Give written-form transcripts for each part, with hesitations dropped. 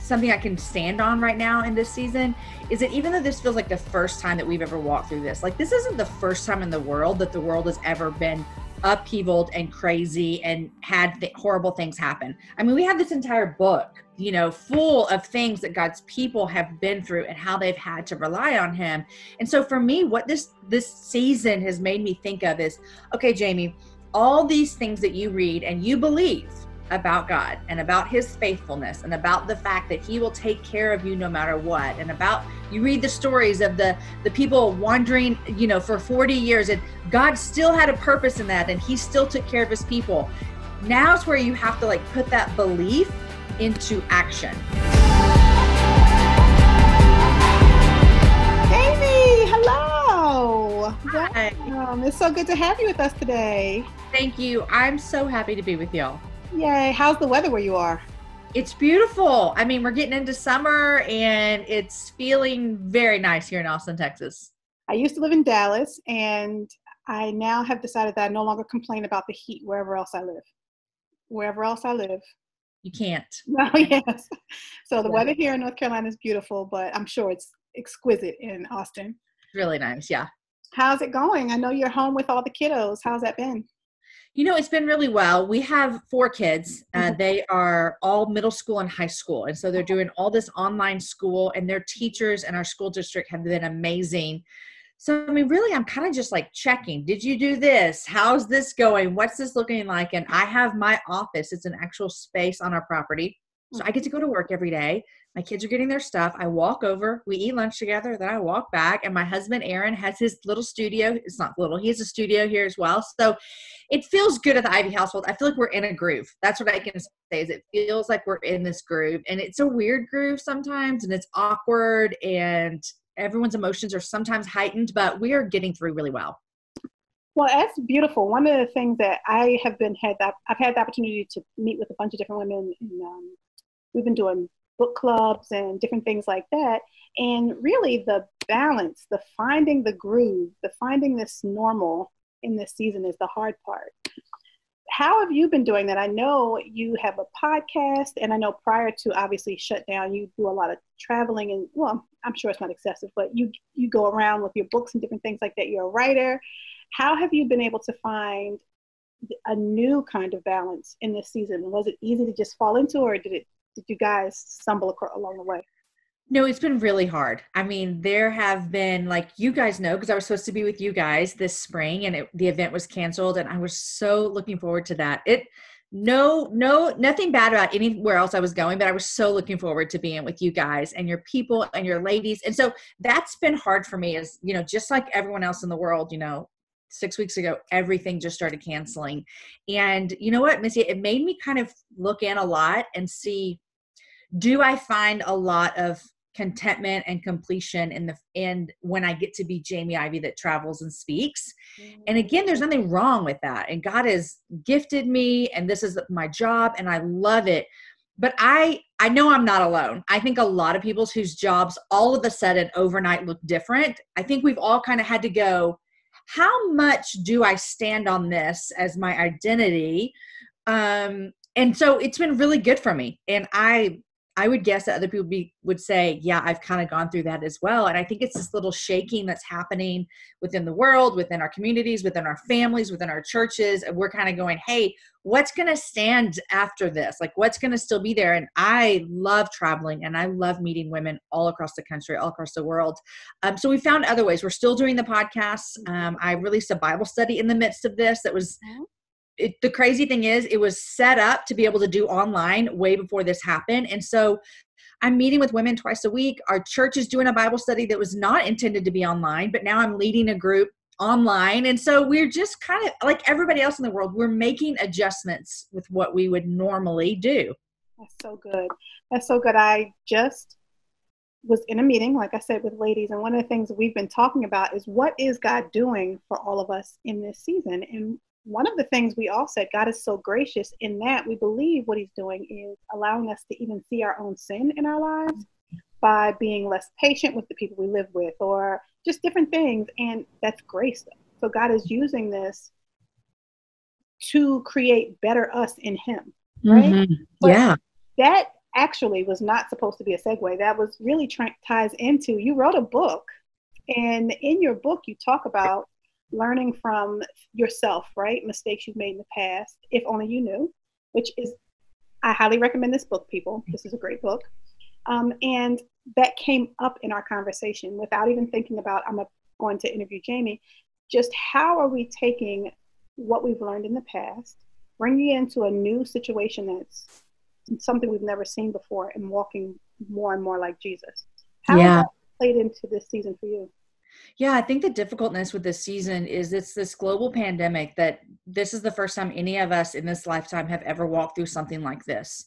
something I can stand on right now in this season is that even though this feels like the first time that we've ever walked through this, like this isn't the first time in the world that the world has ever been upheavaled and crazy and had horrible things happen. I mean, we have this entire book, full of things that God's people have been through and how they've had to rely on him. And so for me, what this season has made me think of is, okay, Jamie, all these things that you read and you believe about God and about his faithfulness and about the fact that he will take care of you no matter what, and about, you read the stories of the people wandering, for 40 years, and God still had a purpose in that and he still took care of his people. Now's where you have to put that belief into action. Amy, hello. Hi. It's so good to have you with us today. Thank you. I'm so happy to be with y'all. Yay. How's the weather where you are? It's beautiful. I mean, we're getting into summer and it's feeling very nice here in Austin, Texas. I used to live in Dallas, and I now have decided that I no longer complain about the heat wherever else I live. Wherever else I live. You can't. No, yes. So the weather here in North Carolina is beautiful, but I'm sure it's exquisite in Austin. Really nice, yeah. How's it going? I know you're home with all the kiddos. How's that been? It's been really well. We have 4 kids. They are all middle school and high school. And so they're doing all this online school, and their teachers and our school district have been amazing. So, I mean, really, I'm kind of just checking. Did you do this? How's this going? What's this looking like? And I have my office. It's an actual space on our property. So I get to go to work every day. My kids are getting their stuff. I walk over, we eat lunch together, then I walk back, and my husband, Aaron, has his little studio. It's not little. He has a studio here as well. So it feels good at the Ivey household. I feel like we're in a groove. That's what I can say, is it feels like we're in this groove. And it's a weird groove sometimes, and it's awkward, and everyone's emotions are sometimes heightened, but we are getting through really well. Well, that's beautiful. One of the things that I've had the opportunity to meet with a bunch of different women, and we've been doing book clubs and different things like that. And really the balance, the finding the groove, the finding this normal in this season is the hard part. How have you been doing that? I know you have a podcast, and I know prior to obviously shut down, you do a lot of traveling, and well, I'm sure it's not excessive, but you go around with your books and different things like that. You're a writer. How have you been able to find a new kind of balance in this season? Was it easy to just fall into, or did you guys stumble along the way? No, it's been really hard. I mean, there have been, you guys know, because I was supposed to be with you guys this spring, and the event was canceled, and I was so looking forward to that. Nothing bad about anywhere else I was going, but I was so looking forward to being with you guys and your people and your ladies. And so that's been hard for me, is, just like everyone else in the world, 6 weeks ago, everything just started canceling. And you know what, Missy, it made me kind of look in a lot and see, do I find a lot of contentment and completion in the end when I get to be Jamie Ivey that travels and speaks? And again, there's nothing wrong with that. And God has gifted me, and this is my job, and I love it. But I know I'm not alone. I think a lot of people whose jobs all of a sudden overnight look different. I think we've all kind of had to go, how much do I stand on this as my identity? And so it's been really good for me. And I would guess that other people would say, yeah, I've kind of gone through that as well. And I think it's this little shaking that's happening within the world, within our communities, within our families, within our churches. And we're kind of going, hey, what's going to stand after this? What's going to still be there? And I love traveling, and I love meeting women all across the country, all across the world. So we found other ways. We're still doing the podcasts. I released a Bible study in the midst of this that was the crazy thing is, it was set up to be able to do online way before this happened. And so I'm meeting with women twice a week. Our church is doing a Bible study that was not intended to be online, but now I'm leading a group online. And so we're just kind of like everybody else in the world, we're making adjustments with what we would normally do. That's so good. That's so good. I just was in a meeting, like I said, with ladies. And one of the things we've been talking about is, what is God doing for all of us in this season? And one of the things we all said, God is so gracious in that we believe what he's doing is allowing us to even see our own sin in our lives by being less patient with the people we live with, or just different things. And that's grace. So God is using this to create better us in him, right? Mm-hmm. Yeah. That actually was not supposed to be a segue. That was really ties into, you wrote a book, and in your book you talk about learning from yourself, right? Mistakes you've made in the past, if only you knew, which is, I highly recommend this book, people. This is a great book. And that came up in our conversation without even thinking about, I'm going to interview Jamie. Just how are we taking what we've learned in the past, bringing it into a new situation that's something we've never seen before, and walking more and more like Jesus? How has that played into this season for you? Yeah, I think the difficultness with this season is it's this global pandemic that this is the first time any of us in this lifetime have ever walked through something like this.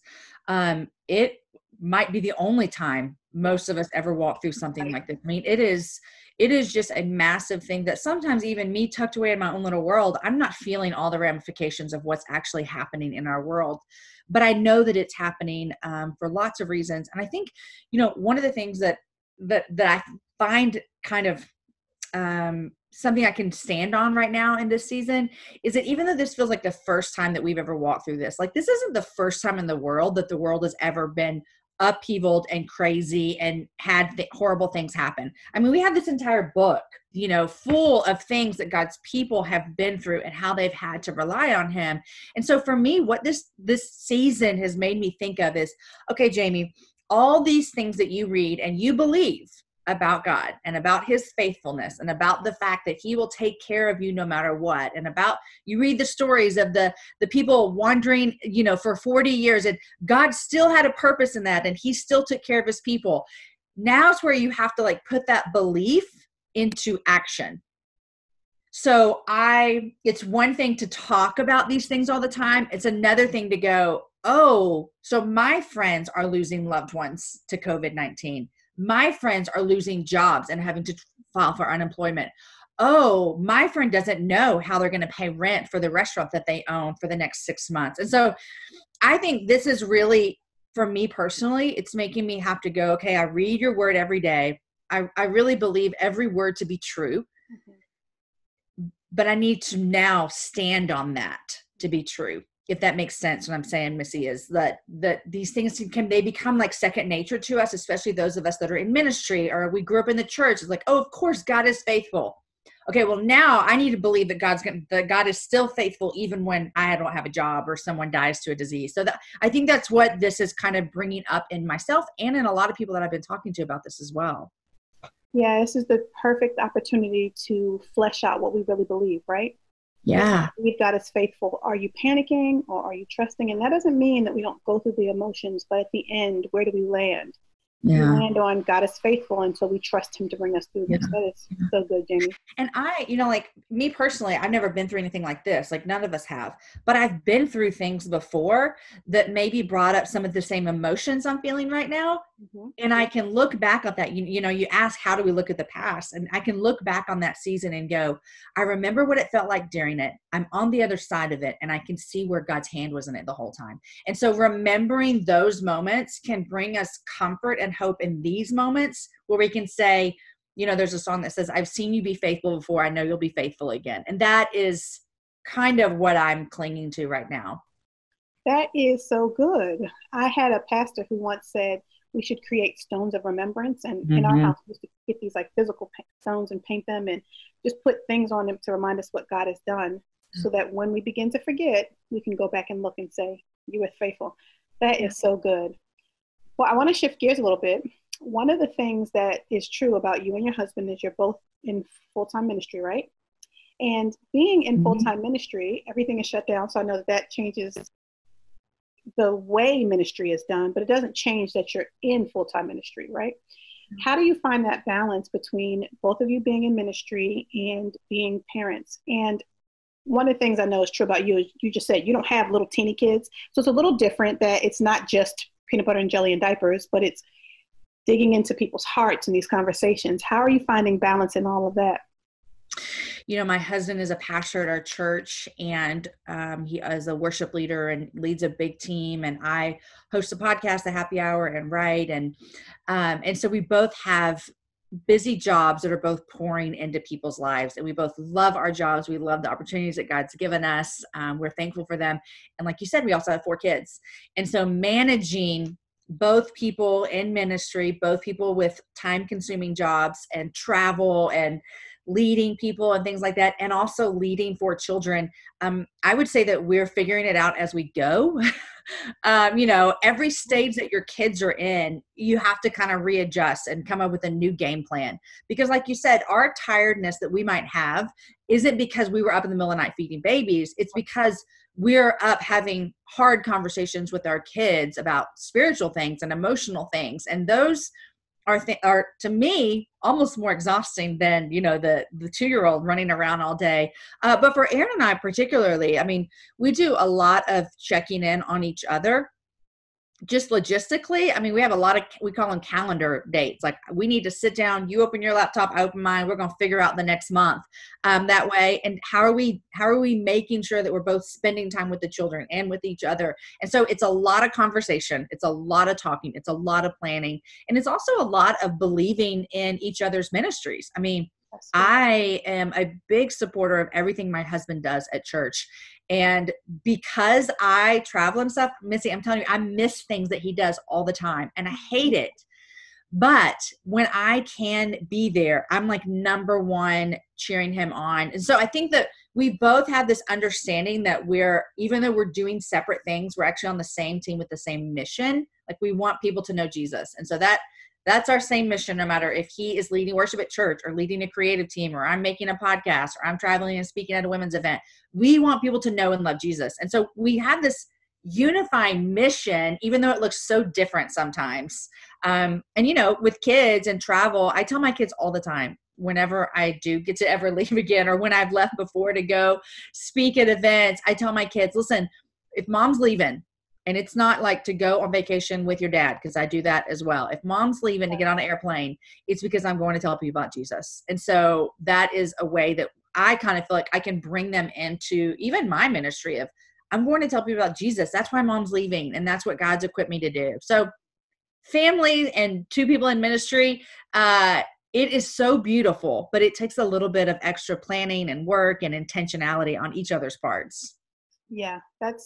It might be the only time most of us ever walk through something like this. I mean, it is just a massive thing that sometimes even me tucked away in my own little world, I'm not feeling all the ramifications of what's actually happening in our world. But I know that it's happening for lots of reasons. And I think, one of the things that I find kind of something I can stand on right now in this season is that even though this feels like the first time that we've ever walked through this, like this isn't the first time in the world that the world has ever been upheavaled and crazy and had horrible things happen. I mean, we have this entire book, full of things that God's people have been through and how they've had to rely on him. And so for me, what this season has made me think of is, okay, Jamie, all these things that you read and you believe about God and about his faithfulness and about the fact that he will take care of you no matter what. And about, you read the stories of the people wandering, for 40 years, and God still had a purpose in that. And he still took care of his people. Now's where you have to put that belief into action. So it's one thing to talk about these things all the time. It's another thing to go, oh, so my friends are losing loved ones to COVID-19. My friends are losing jobs and having to file for unemployment. Oh, my friend doesn't know how they're going to pay rent for the restaurant that they own for the next 6 months. And so I think this is really, for me personally, it's making me have to go, okay, I read your word every day. I really believe every word to be true, but I need to now stand on that to be true. If that makes sense, what I'm saying, Missy, is that these things they become like second nature to us, especially those of us that are in ministry or we grew up in the church. It's like, oh, of course, God is faithful. Okay, well, now I need to believe that God is still faithful even when I don't have a job or someone dies to a disease. So I think that's what this is kind of bringing up in myself and in a lot of people that I've been talking to about this as well. Yeah, this is the perfect opportunity to flesh out what we really believe, right? Yeah. God is faithful. Are you panicking or are you trusting? And that doesn't mean that we don't go through the emotions, but at the end, where do we land? Yeah. We land on God is faithful, and so we trust him to bring us through this. That is so good, Jamie. And me personally, I've never been through anything like this. Like none of us have, but I've been through things before that maybe brought up some of the same emotions I'm feeling right now. Mm-hmm. And I can look back at that. You ask, how do we look at the past? And I can look back on that season and go, I remember what it felt like during it. I'm on the other side of it. And I can see where God's hand was in it the whole time. And so remembering those moments can bring us comfort and hope in these moments where we can say, there's a song that says, I've seen you be faithful before. I know you'll be faithful again. And that is kind of what I'm clinging to right now. That is so good. I had a pastor who once said we should create stones of remembrance. And in our house, we used to get these physical stones and paint them and just put things on them to remind us what God has done, so that when we begin to forget, we can go back and look and say, you were faithful. That is so good. Well, I want to shift gears a little bit. One of the things that is true about you and your husband is you're both in full-time ministry, right? And being in full-time ministry, everything is shut down. So I know that changes the way ministry is done, but it doesn't change that you're in full-time ministry, right? How do you find that balance between both of you being in ministry and being parents? And one of the things I know is true about you is you just said you don't have little teeny kids. So it's a little different, that it's not just peanut butter and jelly and diapers, but it's digging into people's hearts in these conversations. How are you finding balance in all of that? My husband is a pastor at our church, and he is a worship leader and leads a big team. And I host a podcast, The Happy Hour, and write. And so we both have busy jobs that are both pouring into people's lives. And we both love our jobs. We love the opportunities that God's given us. We're thankful for them. And like you said, we also have 4 kids. And so managing both people in ministry, both people with time consuming jobs and travel and leading people and things like that, and also leading for children. I would say that we're figuring it out as we go. Every stage that your kids are in, you have to kind of readjust and come up with a new game plan. Because like you said, our tiredness that we might have isn't because we were up in the middle of the night feeding babies. It's because we're up having hard conversations with our kids about spiritual things and emotional things. And those are to me almost more exhausting than the 2-year-old running around all day. But for Aaron and I particularly, I mean, we do a lot of checking in on each other. Just logistically, I mean, we have a lot of, we call them calendar dates. Like, we need to sit down, you open your laptop, I open mine, we're going to figure out the next month that way. And how are we making sure that we're both spending time with the children and with each other? And so it's a lot of conversation. It's a lot of talking. It's a lot of planning. And it's also a lot of believing in each other's ministries. I mean, I am a big supporter of everything my husband does at church. And because I travel and stuff, Missy, I'm telling you, I miss things that he does all the time and I hate it. But when I can be there, I'm like number one cheering him on. And so I think that we both have this understanding that even though we're doing separate things, we're actually on the same team with the same mission. Like, we want people to know Jesus. And so that's our same mission, no matter if he is leading worship at church or leading a creative team, or I'm making a podcast, or I'm traveling and speaking at a women's event. We want people to know and love Jesus. And so we have this unifying mission, even though it looks so different sometimes. And with kids and travel, I tell my kids all the time, whenever I do get to ever leave again, or when I've left before to go speak at events, I tell my kids, listen, if mom's leaving, and it's not like to go on vacation with your dad, because I do that as well. If mom's leaving to get on an airplane, it's because I'm going to tell people about Jesus. And so that is a way that I kind of feel like I can bring them into even my ministry of, I'm going to tell people about Jesus. That's why mom's leaving. And that's what God's equipped me to do. So family and 2 people in ministry, it is so beautiful, but it takes a little bit of extra planning and work and intentionality on each other's parts. Yeah, but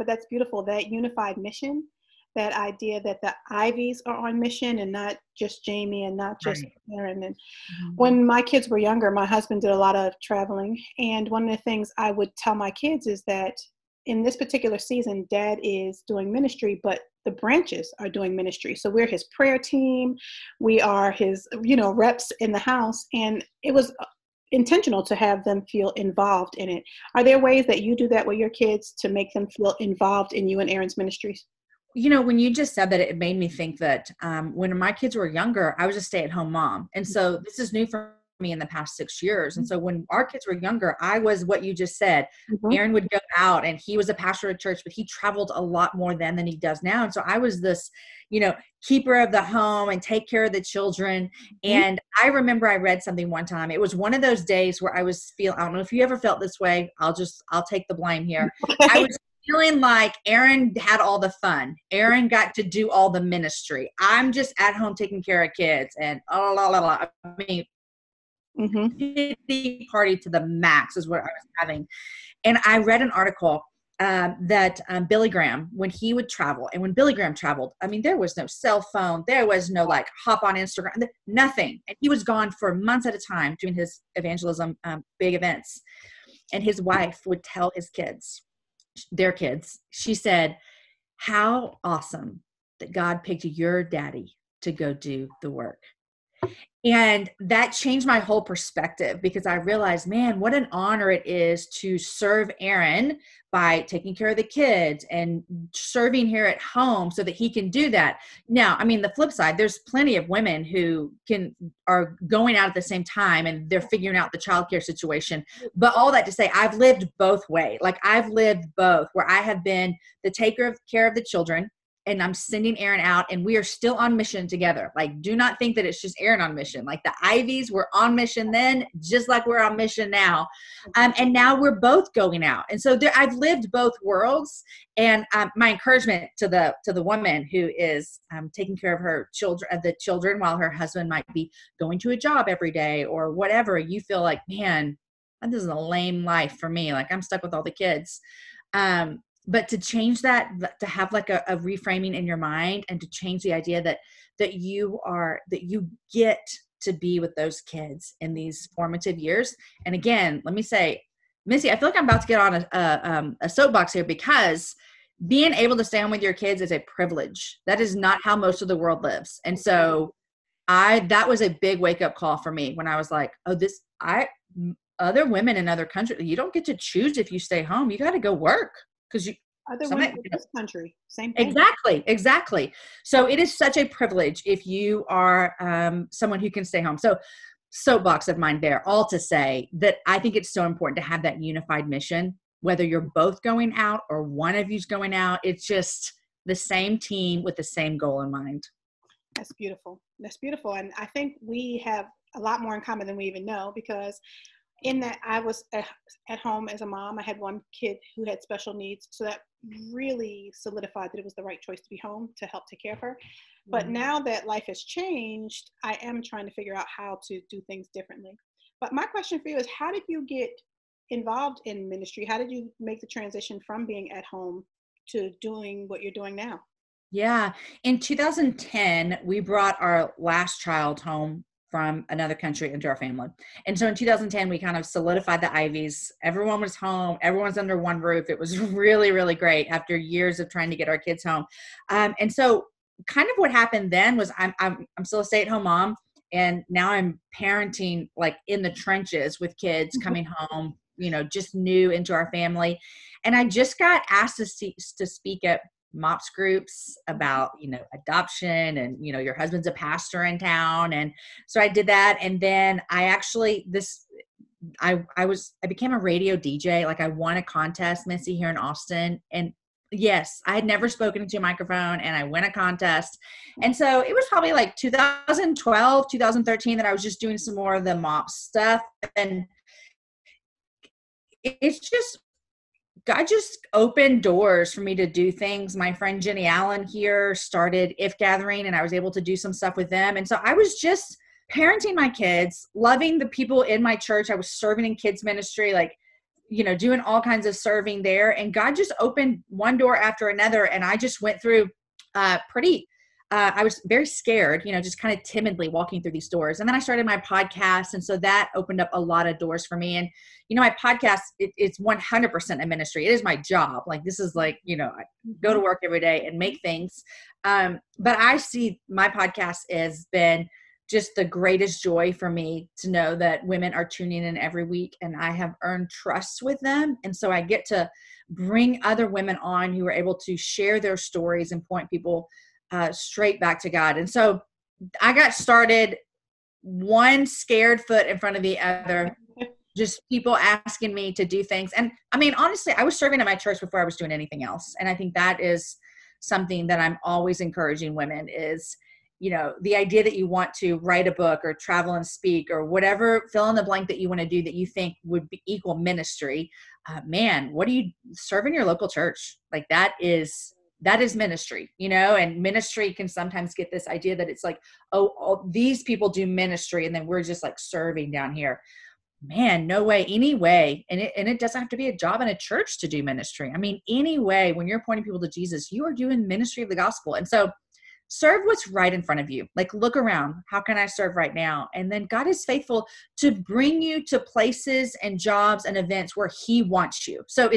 that's beautiful. That unified mission, that idea that the Iveys are on mission and not just Jamie and not just Aaron. And when my kids were younger, my husband did a lot of traveling. And one of the things I would tell my kids is that in this particular season, Dad is doing ministry, but the branches are doing ministry. So we're his prayer team. We are his, reps in the house. And it was intentional to have them feel involved in it. Are there ways that you do that with your kids to make them feel involved in you and Aaron's ministries? When you just said that, it made me think that when my kids were younger, I was a stay-at-home mom. And so this is new for me in the past 6 years. And so when our kids were younger, I was what you just said. Aaron would go out, and he was a pastor at church, but he traveled a lot more then than he does now. And so I was this, keeper of the home and take care of the children. And I remember I read something one time. It was one of those days where I don't know if you ever felt this way. I'll take the blame here. I was feeling like Aaron had all the fun. Aaron got to do all the ministry. I'm just at home taking care of kids and I mean, pity party to the max is what I was having. And I read an article that Billy Graham, when he would travel, and when Billy Graham traveled, I mean, there was no cell phone, there was no like hop on Instagram, nothing. And he was gone for months at a time doing his evangelism, big events. And his wife would tell their kids, she said, how awesome that God picked your daddy to go do the work. And that changed my whole perspective, because I realized, man, what an honor it is to serve Aaron by taking care of the kids and serving here at home so that he can do that. Now, I mean, the flip side, there's plenty of women who are going out at the same time and they're figuring out the childcare situation. But all that to say, I've lived both ways. Like, I've lived both, where I have been the taker of care of the children, and I'm sending Aaron out, and we are still on mission together. Like, do not think that it's just Aaron on mission. Like, the Iveys were on mission then, just like we're on mission now. And now we're both going out. And so I've lived both worlds. And my encouragement to the woman who is taking care of the children while her husband might be going to a job every day or whatever, you feel like, man, this is a lame life for me. Like, I'm stuck with all the kids. but to change that, to have like a reframing in your mind, and to change the idea that you get to be with those kids in these formative years. And again, let me say, Missy, I feel like I'm about to get on a soapbox here, because being able to stay home with your kids is a privilege. That is not how most of the world lives. And so that was a big wake up call for me when I was like, oh, other women in other countries, you don't get to choose if you stay home. You got to go work, because other women in this country, same thing. Exactly. So it is such a privilege if you are someone who can stay home. So soapbox of mine there, all to say that I think it's so important to have that unified mission, whether you're both going out or one of you's going out. It's just the same team with the same goal in mind. That's beautiful. That's beautiful. And I think we have a lot more in common than we even know, because in that I was at home as a mom. I had one kid who had special needs. So that really solidified that it was the right choice to be home to help take care of her. But now that life has changed, I am trying to figure out how to do things differently. But my question for you is, how did you get involved in ministry? How did you make the transition from being at home to doing what you're doing now? Yeah. In 2010, we brought our last child home from another country into our family. And so in 2010, we kind of solidified the Iveys. Everyone was home. Everyone's under one roof. It was really, really great after years of trying to get our kids home. And so kind of what happened then was I'm still a stay-at-home mom. And now I'm parenting like in the trenches with kids coming home, just new into our family. And I just got asked to speak at MOPS groups about, adoption, and, your husband's a pastor in town. And so I did that. And then I became a radio DJ. Like I won a contest, Missy, here in Austin. And yes, I had never spoken into a microphone, and I won a contest. And so it was probably like 2012, 2013 that I was just doing some more of the MOPS stuff. And it's just, God just opened doors for me to do things. My friend Jenny Allen here started If Gathering, and I was able to do some stuff with them. And so I was just parenting my kids, loving the people in my church. I was serving in kids ministry, doing all kinds of serving there. And God just opened one door after another. And I just went through I was very scared, just kind of timidly walking through these doors. And then I started my podcast. And so that opened up a lot of doors for me. And, my podcast, it's 100% a ministry. It is my job. Like, this is like, I go to work every day and make things. But I see my podcast has been just the greatest joy for me to know that women are tuning in every week, and I have earned trust with them. And so I get to bring other women on who are able to share their stories and point people straight back to God. And so I got started one scared foot in front of the other, just people asking me to do things. And I mean, honestly, I was serving at my church before I was doing anything else. And I think that is something that I'm always encouraging women is, the idea that you want to write a book or travel and speak or whatever, fill in the blank that you want to do that you think would be equal ministry. Man, what do you serve in your local church? Like that is ministry, and ministry can sometimes get this idea that it's like, oh, these people do ministry, and then we're just like serving down here. Man, no way, any way. And it doesn't have to be a job in a church to do ministry. I mean, any way, when you're pointing people to Jesus, you are doing ministry of the gospel. And so serve what's right in front of you. Like, look around. How can I serve right now? And then God is faithful to bring you to places and jobs and events where he wants you. So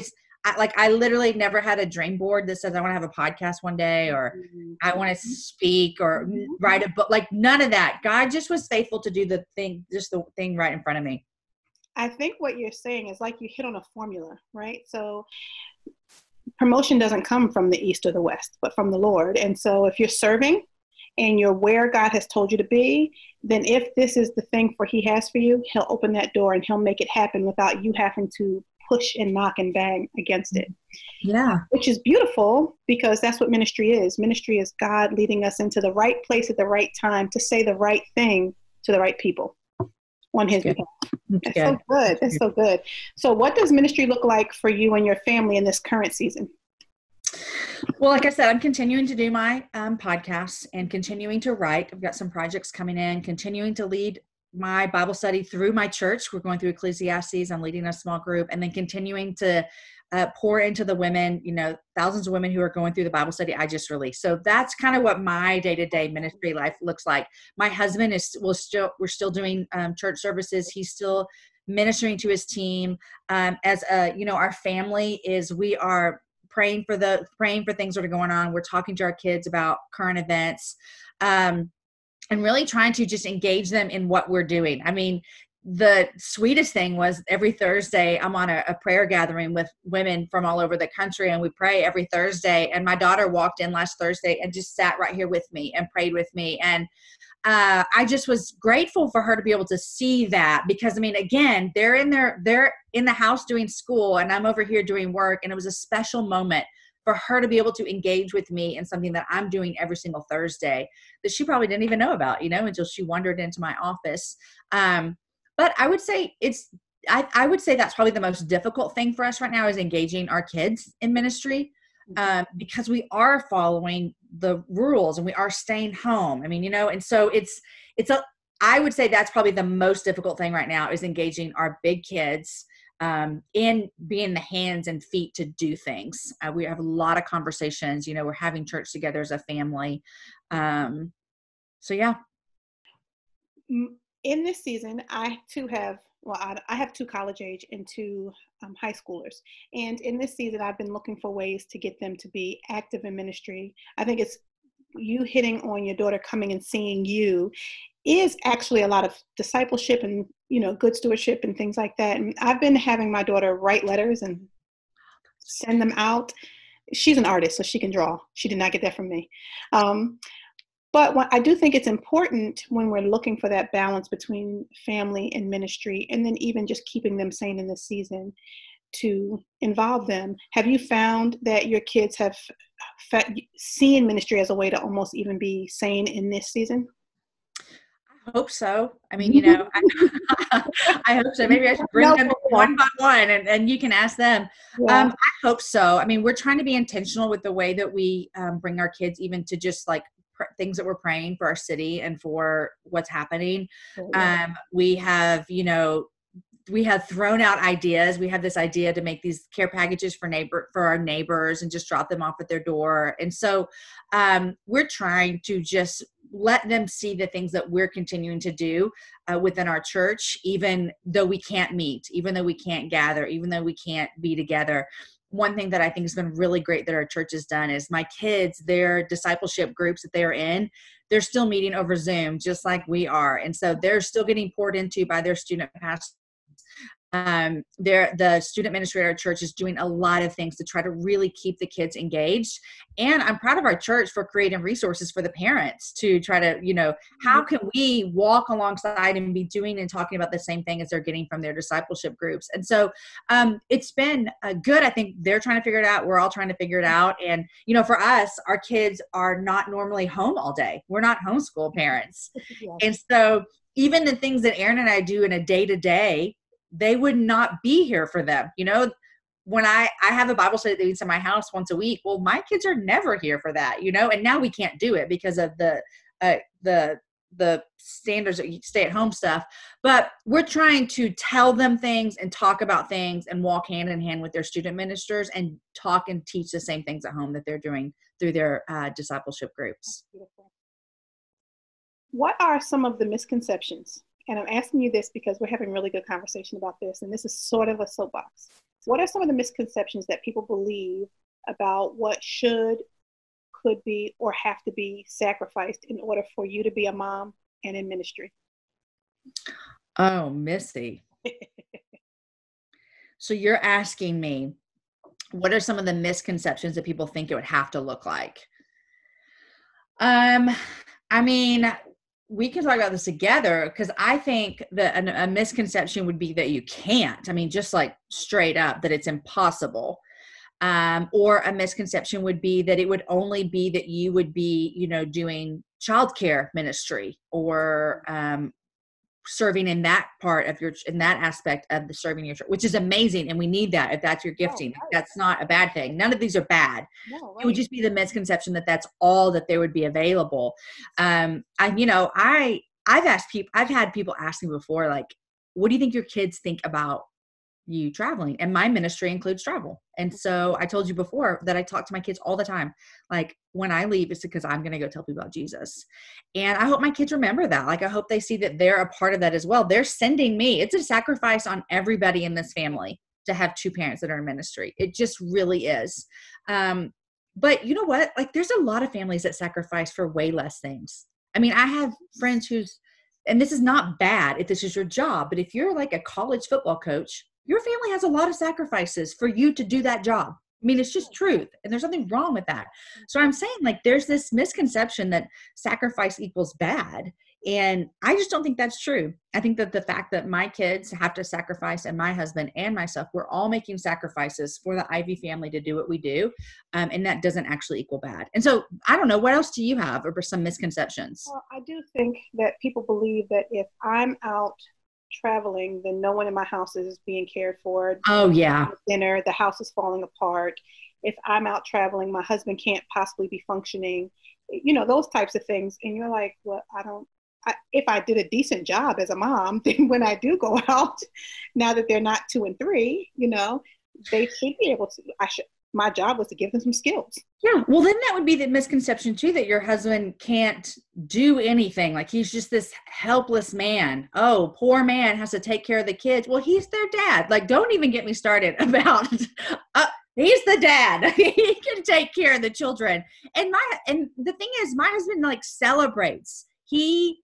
I literally never had a dream board that says I want to have a podcast one day, or I want to speak or write a book. Like, none of that. God just was faithful to do the thing right in front of me. I think what you're saying is like you hit on a formula, right? So promotion doesn't come from the east or the west, but from the Lord. And so if you're serving and you're where God has told you to be, then if this is the thing he has for you, he'll open that door and he'll make it happen without you having to push and knock and bang against it. Yeah. Which is beautiful, because that's what ministry is. Ministry is God leading us into the right place at the right time to say the right thing to the right people on his behalf. That's so good. That's so good. So what does ministry look like for you and your family in this current season? Well, like I said, I'm continuing to do my podcasts and continuing to write. I've got some projects coming in, continuing to lead my Bible study through my church. We're going through Ecclesiastes. I'm leading a small group, and then continuing to pour into the women, thousands of women who are going through the Bible study I just released. So that's kind of what my day-to-day ministry life looks like. My husband we're still doing church services. He's still ministering to his team. Our family we are praying for things that are going on. We're talking to our kids about current events, and really trying to just engage them in what we're doing. I mean, the sweetest thing was every Thursday I'm on a prayer gathering with women from all over the country, and we pray every Thursday. And my daughter walked in last Thursday and just sat right here with me and prayed with me. And I just was grateful for her to be able to see that, because I mean, again, they're in the house doing school and I'm over here doing work. And it was a special moment for her to be able to engage with me in something that I'm doing every single Thursday that she probably didn't even know about, until she wandered into my office. But I would say I would say that's probably the most difficult thing for us right now, is engaging our kids in ministry, because we are following the rules and we are staying home. I mean, and so I would say that's probably the most difficult thing right now, is engaging our big kids in being the hands and feet to do things. We have a lot of conversations, we're having church together as a family. So yeah. In this season, I have two college age and two high schoolers. And in this season, I've been looking for ways to get them to be active in ministry. I think it's you hitting on your daughter coming and seeing you is actually a lot of discipleship and, good stewardship and things like that. And I've been having my daughter write letters and send them out. She's an artist, so she can draw. She did not get that from me. But I do think it's important when we're looking for that balance between family and ministry, and then even just keeping them sane in this season, to involve them. Have you found that your kids have seen ministry as a way to almost even be sane in this season? I hope so. I mean, I hope so. Maybe I should bring them one by one and you can ask them. Yeah. I hope so. I mean, we're trying to be intentional with the way that we bring our kids even to just like things that we're praying for our city and for what's happening. We have thrown out ideas. We have this idea to make these care packages for our neighbors and just drop them off at their door. And so we're trying to just let them see the things that we're continuing to do within our church, even though we can't meet, even though we can't gather, even though we can't be together. One thing that I think has been really great that our church has done is my kids, their discipleship groups that they're in, they're still meeting over Zoom just like we are. And so they're still getting poured into by their student pastors. The student administrator at our church is doing a lot of things to try to really keep the kids engaged. And I'm proud of our church for creating resources for the parents to try to, how can we walk alongside and be doing and talking about the same thing as they're getting from their discipleship groups. And so it's been good. I think they're trying to figure it out. We're all trying to figure it out. And, for us, our kids are not normally home all day. We're not homeschool parents. Yes. And so even the things that Aaron and I do in a day-to-day, they would not be here for them. When I have a Bible study that leads to my house once a week, well, my kids are never here for that, and now we can't do it because of the standards of stay at home stuff. But we're trying to tell them things and talk about things and walk hand in hand with their student ministers and talk and teach the same things at home that they're doing through their discipleship groups. What are some of the misconceptions? And I'm asking you this because we're having really good conversation about this, and this is sort of a soapbox. What are some of the misconceptions that people believe about what could be, or have to be sacrificed in order for you to be a mom and in ministry? Oh, Missy. So you're asking me, what are some of the misconceptions that people think it would have to look like? I mean, we can talk about this together, because I think that a misconception would be that you can't. I mean, just like straight up that it's impossible. Or a misconception would be that it would only be that you would be, doing childcare ministry or serving in that aspect of the serving your church, which is amazing. And we need that if that's your gifting. Oh, right. That's not a bad thing. None of these are bad. No, right. It would just be the misconception that that's all that there would be available. I've had people ask me before, like, what do you think your kids think about you traveling. And my ministry includes travel. And so I told you before that I talk to my kids all the time. Like when I leave, it's because I'm going to go tell people about Jesus. And I hope my kids remember that. Like, I hope they see that they're a part of that as well. They're sending me. It's a sacrifice on everybody in this family to have two parents that are in ministry. It just really is. But you know what? Like, there's a lot of families that sacrifice for way less things. I mean, I have friends and this is not bad if this is your job, but if you're like a college football coach, your family has a lot of sacrifices for you to do that job. I mean, it's just truth. And there's nothing wrong with that. So I'm saying, like, there's this misconception that sacrifice equals bad. And I just don't think that's true. I think that the fact that my kids have to sacrifice, and my husband and myself, we're all making sacrifices for the Ivey family to do what we do. And that doesn't actually equal bad. And so I don't know, what else do you have or some misconceptions? Well, I do think that people believe that if I'm out traveling, then no one in my house is being cared for. Oh, yeah. Dinner, the house is falling apart. If I'm out traveling, my husband can't possibly be functioning. You know, those types of things. And you're like, well, if I did a decent job as a mom, then when I do go out, now that they're not 2 and 3, you know, they should be able to. My job was to give them some skills. Yeah. Well, then that would be the misconception too, that your husband can't do anything. Like, he's just this helpless man. Oh, poor man has to take care of the kids. Well, he's their dad. Like, don't even get me started about, he's the dad. He can take care of the children. And the thing is, my husband like celebrates. He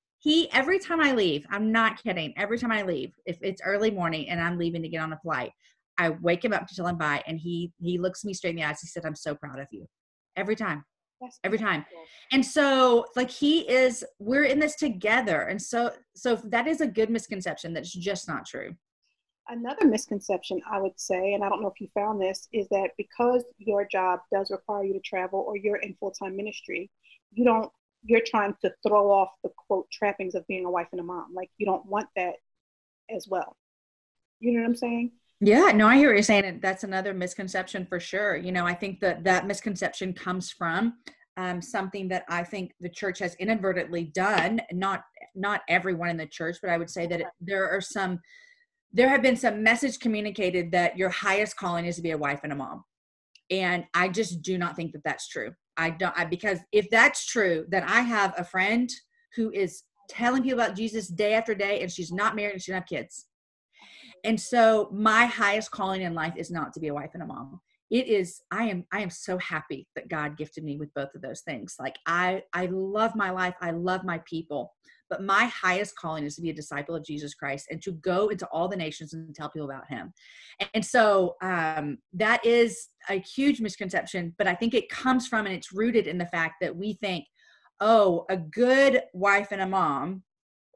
every time I leave, I'm not kidding. Every time I leave, if it's early morning and I'm leaving to get on a flight, I wake him up to tell him bye, and he looks me straight in the eyes. He said, "I'm so proud of you." Every time. Every time. And so, like, we're in this together. And so that is a good misconception. That's just not true. Another misconception, I would say, and I don't know if you found this, is that because your job does require you to travel, or you're in full-time ministry, you're trying to throw off the quote trappings of being a wife and a mom. Like, you don't want that as well. You know what I'm saying? Yeah, no, I hear what you're saying. And that's another misconception for sure. You know, I think that misconception comes from something that I think the church has inadvertently done. Not everyone in the church, but I would say that there have been some message communicated that your highest calling is to be a wife and a mom. And I just do not think that that's true. Because if that's true, then I have a friend who is telling people about Jesus day after day, and she's not married and she doesn't have kids. And so my highest calling in life is not to be a wife and a mom. It is, I am so happy that God gifted me with both of those things. Like, I love my life. I love my people, but my highest calling is to be a disciple of Jesus Christ and to go into all the nations and tell people about him. And so that is a huge misconception, but I think it comes from, and it's rooted in the fact that we think, oh, a good wife and a mom,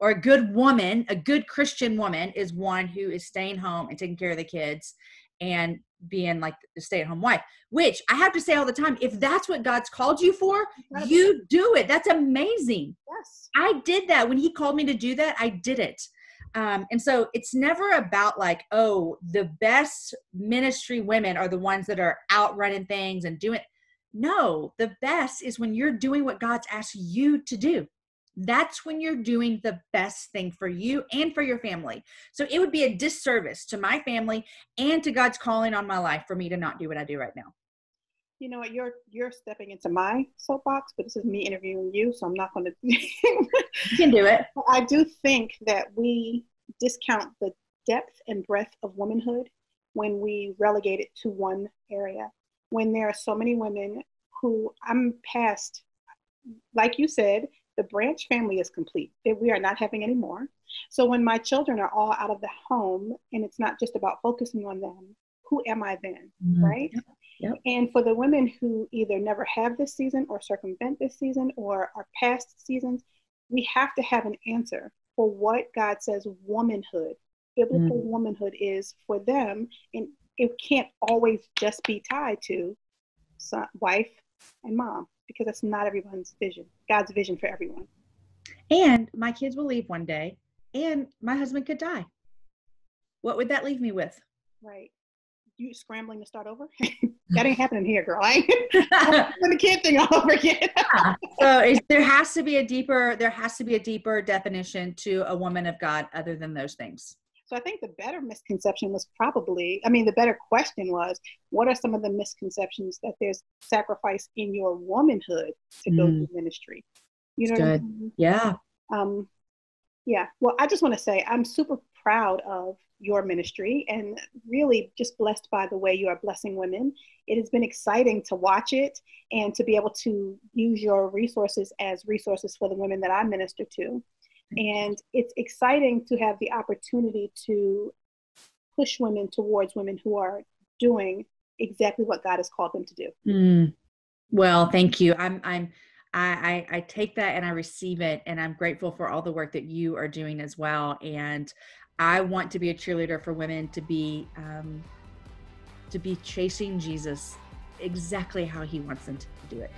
or a good woman, a good Christian woman, is one who is staying home and taking care of the kids and being like a stay-at-home wife, which I have to say all the time, if that's what God's called you for, you do it. That's amazing. Yes. I did that. When he called me to do that, I did it. And so it's never about like, oh, the best ministry women are the ones that are out running things and doing. No, the best is when you're doing what God's asked you to do. That's when you're doing the best thing for you and for your family. So it would be a disservice to my family and to God's calling on my life for me to not do what I do right now. You know what, you're stepping into my soapbox, but this is me interviewing you, so I'm not going to. You can do it. I do think that we discount the depth and breadth of womanhood when we relegate it to one area. When there are so many women who I'm past, like you said, the Branch family is complete. We are not having any more. So when my children are all out of the home, and it's not just about focusing on them, who am I then, right? Yep. And for the women who either never have this season or circumvent this season or are past seasons, we have to have an answer for what God says womanhood, biblical womanhood is for them. And it can't always just be tied to wife and mom, because that's not everyone's vision. God's vision for everyone. And my kids will leave one day, and my husband could die. What would that leave me with? Right. You scrambling to start over? That ain't happening here, girl. I ain't the kid thing all over again. So there has to be a deeper definition to a woman of God other than those things. So I think the better misconception was probably, I mean, the better question was, what are some of the misconceptions that there's sacrifice in your womanhood to go through ministry? You It's know what I good. mean? Yeah. Yeah. Well, I just want to say I'm super proud of your ministry and really just blessed by the way you are blessing women. It has been exciting to watch it and to be able to use your resources as resources for the women that I minister to. And it's exciting to have the opportunity to push women towards women who are doing exactly what God has called them to do. Well, thank you. I take that and I receive it, and I'm grateful for all the work that you are doing as well. And I want to be a cheerleader for women to be chasing Jesus exactly how he wants them to do it.